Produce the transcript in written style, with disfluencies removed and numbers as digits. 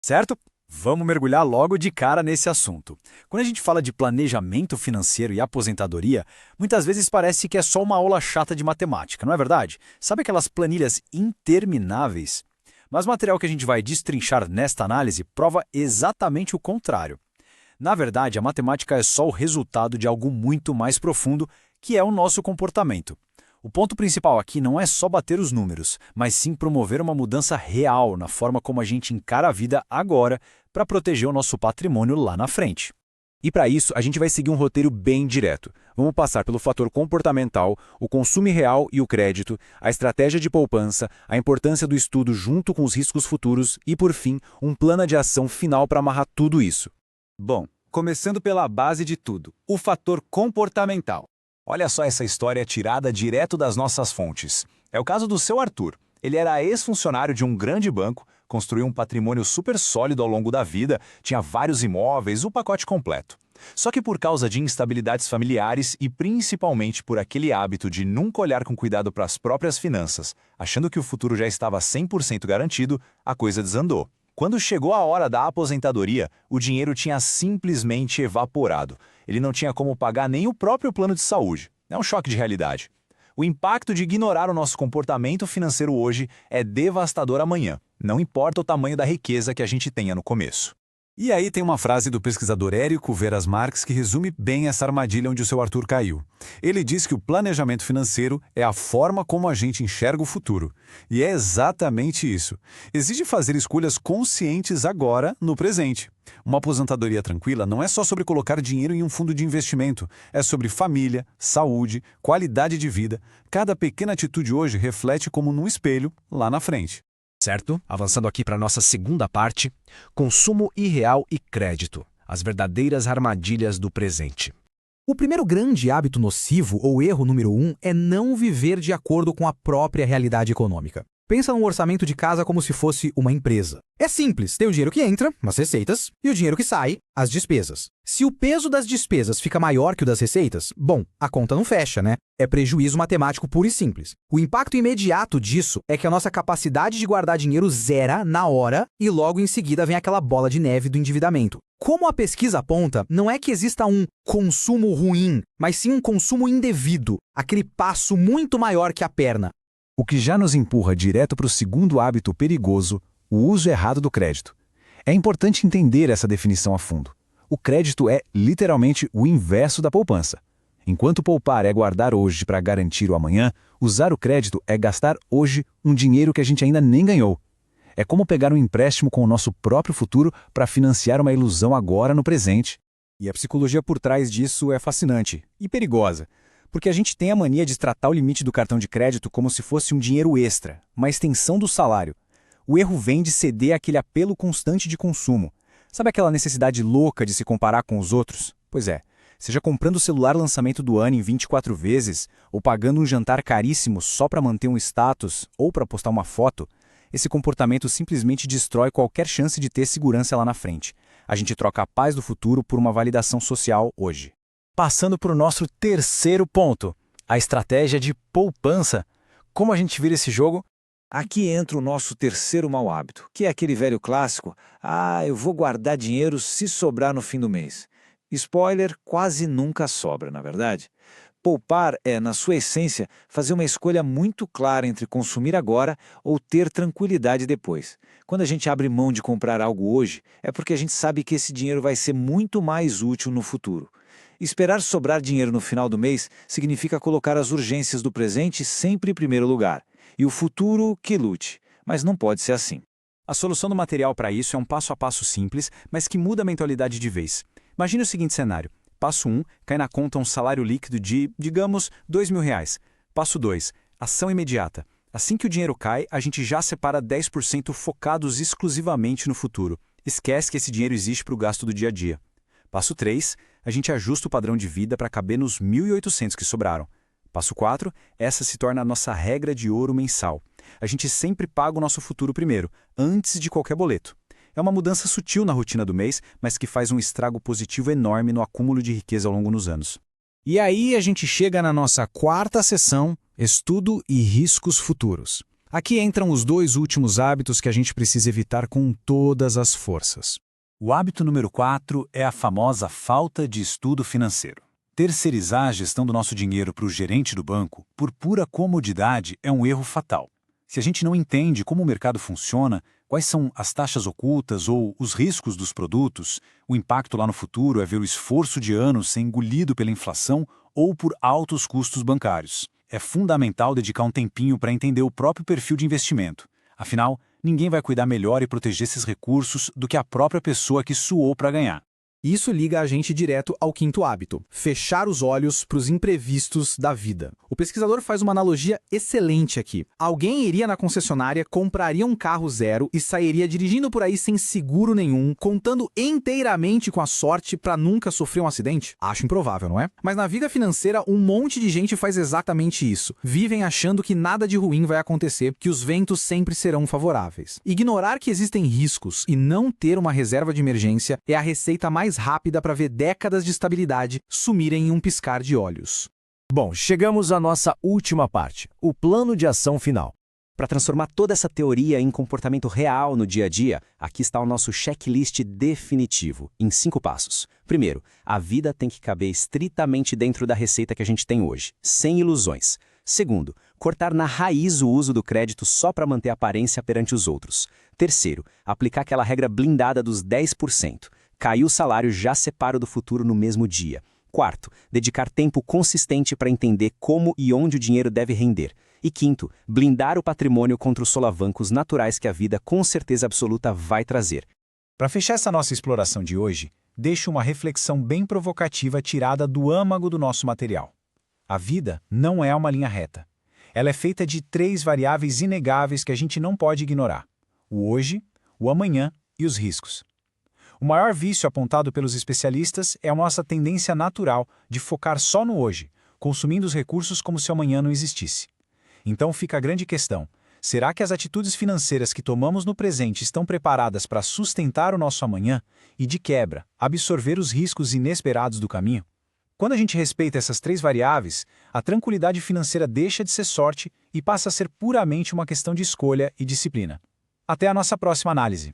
Certo? Vamos mergulhar logo de cara nesse assunto. Quando a gente fala de planejamento financeiro e aposentadoria, muitas vezes parece que é só uma aula chata de matemática, não é verdade? Sabe aquelas planilhas intermináveis? Mas o material que a gente vai destrinchar nesta análise prova exatamente o contrário. Na verdade, a matemática é só o resultado de algo muito mais profundo, que é o nosso comportamento. O ponto principal aqui não é só bater os números, mas sim promover uma mudança real na forma como a gente encara a vida agora para proteger o nosso patrimônio lá na frente. E para isso, a gente vai seguir um roteiro bem direto. Vamos passar pelo fator comportamental, o consumo real e o crédito, a estratégia de poupança, a importância do estudo junto com os riscos futuros e, por fim, um plano de ação final para amarrar tudo isso. Bom, começando pela base de tudo, o fator comportamental. Olha só essa história tirada direto das nossas fontes. É o caso do seu Arthur. Ele era ex-funcionário de um grande banco, construiu um patrimônio super sólido ao longo da vida, tinha vários imóveis, o pacote completo. Só que por causa de instabilidades familiares e principalmente por aquele hábito de nunca olhar com cuidado para as próprias finanças, achando que o futuro já estava 100% garantido, a coisa desandou. Quando chegou a hora da aposentadoria, o dinheiro tinha simplesmente evaporado. Ele não tinha como pagar nem o próprio plano de saúde. É um choque de realidade. O impacto de ignorar o nosso comportamento financeiro hoje é devastador amanhã, não importa o tamanho da riqueza que a gente tenha no começo. E aí tem uma frase do pesquisador Érico Veras Marques que resume bem essa armadilha onde o seu Arthur caiu. Ele diz que o planejamento financeiro é a forma como a gente enxerga o futuro. E é exatamente isso. Exige fazer escolhas conscientes agora, no presente. Uma aposentadoria tranquila não é só sobre colocar dinheiro em um fundo de investimento. É sobre família, saúde, qualidade de vida. Cada pequena atitude hoje reflete como num espelho lá na frente. Certo? Avançando aqui para a nossa segunda parte, consumo irreal e crédito, as verdadeiras armadilhas do presente. O primeiro grande hábito nocivo, ou erro número 1, é não viver de acordo com a própria realidade econômica. Pensa num orçamento de casa como se fosse uma empresa. É simples, tem o dinheiro que entra, as receitas, e o dinheiro que sai, as despesas. Se o peso das despesas fica maior que o das receitas, bom, a conta não fecha, né? É prejuízo matemático puro e simples. O impacto imediato disso é que a nossa capacidade de guardar dinheiro zera na hora e logo em seguida vem aquela bola de neve do endividamento. Como a pesquisa aponta, não é que exista um consumo ruim, mas sim um consumo indevido, aquele passo muito maior que a perna. O que já nos empurra direto para o segundo hábito perigoso, o uso errado do crédito. É importante entender essa definição a fundo. O crédito é, literalmente, o inverso da poupança. Enquanto poupar é guardar hoje para garantir o amanhã, usar o crédito é gastar hoje um dinheiro que a gente ainda nem ganhou. É como pegar um empréstimo com o nosso próprio futuro para financiar uma ilusão agora no presente. E a psicologia por trás disso é fascinante e perigosa. Porque a gente tem a mania de tratar o limite do cartão de crédito como se fosse um dinheiro extra, uma extensão do salário. O erro vem de ceder àquele apelo constante de consumo. Sabe aquela necessidade louca de se comparar com os outros? Pois é, seja comprando o celular lançamento do ano em 24 vezes, ou pagando um jantar caríssimo só para manter um status ou para postar uma foto, esse comportamento simplesmente destrói qualquer chance de ter segurança lá na frente. A gente troca a paz do futuro por uma validação social hoje. Passando para o nosso terceiro ponto, a estratégia de poupança. Como a gente vira esse jogo? Aqui entra o nosso terceiro mau hábito, que é aquele velho clássico: eu vou guardar dinheiro se sobrar no fim do mês. Spoiler, quase nunca sobra, na verdade. Poupar é, na sua essência, fazer uma escolha muito clara entre consumir agora ou ter tranquilidade depois. Quando a gente abre mão de comprar algo hoje, é porque a gente sabe que esse dinheiro vai ser muito mais útil no futuro. Esperar sobrar dinheiro no final do mês significa colocar as urgências do presente sempre em primeiro lugar. E o futuro que lute. Mas não pode ser assim. A solução do material para isso é um passo a passo simples, mas que muda a mentalidade de vez. Imagine o seguinte cenário. Passo 1, cai na conta um salário líquido de, digamos, R$ 2.000. Passo 2, ação imediata. Assim que o dinheiro cai, a gente já separa 10% focados exclusivamente no futuro. Esquece que esse dinheiro existe para o gasto do dia a dia. Passo 3, a gente ajusta o padrão de vida para caber nos 1.800 que sobraram. Passo 4, essa se torna a nossa regra de ouro mensal. A gente sempre paga o nosso futuro primeiro, antes de qualquer boleto. É uma mudança sutil na rotina do mês, mas que faz um estrago positivo enorme no acúmulo de riqueza ao longo dos anos. E aí a gente chega na nossa quarta sessão, estudo e riscos futuros. Aqui entram os 2 últimos hábitos que a gente precisa evitar com todas as forças. O hábito número 4 é a famosa falta de estudo financeiro. Terceirizar a gestão do nosso dinheiro para o gerente do banco, por pura comodidade, é um erro fatal. Se a gente não entende como o mercado funciona, quais são as taxas ocultas ou os riscos dos produtos, o impacto lá no futuro é ver o esforço de anos ser engolido pela inflação ou por altos custos bancários. É fundamental dedicar um tempinho para entender o próprio perfil de investimento. Afinal, ninguém vai cuidar melhor e proteger esses recursos do que a própria pessoa que suou para ganhar. Isso liga a gente direto ao 5º hábito: fechar os olhos para os imprevistos da vida. O pesquisador faz uma analogia excelente aqui. Alguém iria na concessionária, compraria um carro zero e sairia dirigindo por aí sem seguro nenhum, contando inteiramente com a sorte para nunca sofrer um acidente? Acho improvável, não é? Mas na vida financeira, um monte de gente faz exatamente isso. Vivem achando que nada de ruim vai acontecer, que os ventos sempre serão favoráveis. Ignorar que existem riscos e não ter uma reserva de emergência é a receita mais rápida para ver décadas de estabilidade sumirem em um piscar de olhos. Bom, chegamos à nossa última parte, o plano de ação final. Para transformar toda essa teoria em comportamento real no dia a dia, aqui está o nosso checklist definitivo, em 5 passos. Primeiro, a vida tem que caber estritamente dentro da receita que a gente tem hoje, sem ilusões. Segundo, cortar na raiz o uso do crédito só para manter a aparência perante os outros. Terceiro, aplicar aquela regra blindada dos 10%. Caiu o salário, já separo do futuro no mesmo dia. Quarto, dedicar tempo consistente para entender como e onde o dinheiro deve render. E quinto, blindar o patrimônio contra os solavancos naturais que a vida com certeza absoluta vai trazer. Para fechar essa nossa exploração de hoje, deixo uma reflexão bem provocativa tirada do âmago do nosso material. A vida não é uma linha reta. Ela é feita de 3 variáveis inegáveis que a gente não pode ignorar: o hoje, o amanhã e os riscos. O maior vício apontado pelos especialistas é a nossa tendência natural de focar só no hoje, consumindo os recursos como se o amanhã não existisse. Então fica a grande questão: será que as atitudes financeiras que tomamos no presente estão preparadas para sustentar o nosso amanhã e, de quebra, absorver os riscos inesperados do caminho? Quando a gente respeita essas 3 variáveis, a tranquilidade financeira deixa de ser sorte e passa a ser puramente uma questão de escolha e disciplina. Até a nossa próxima análise.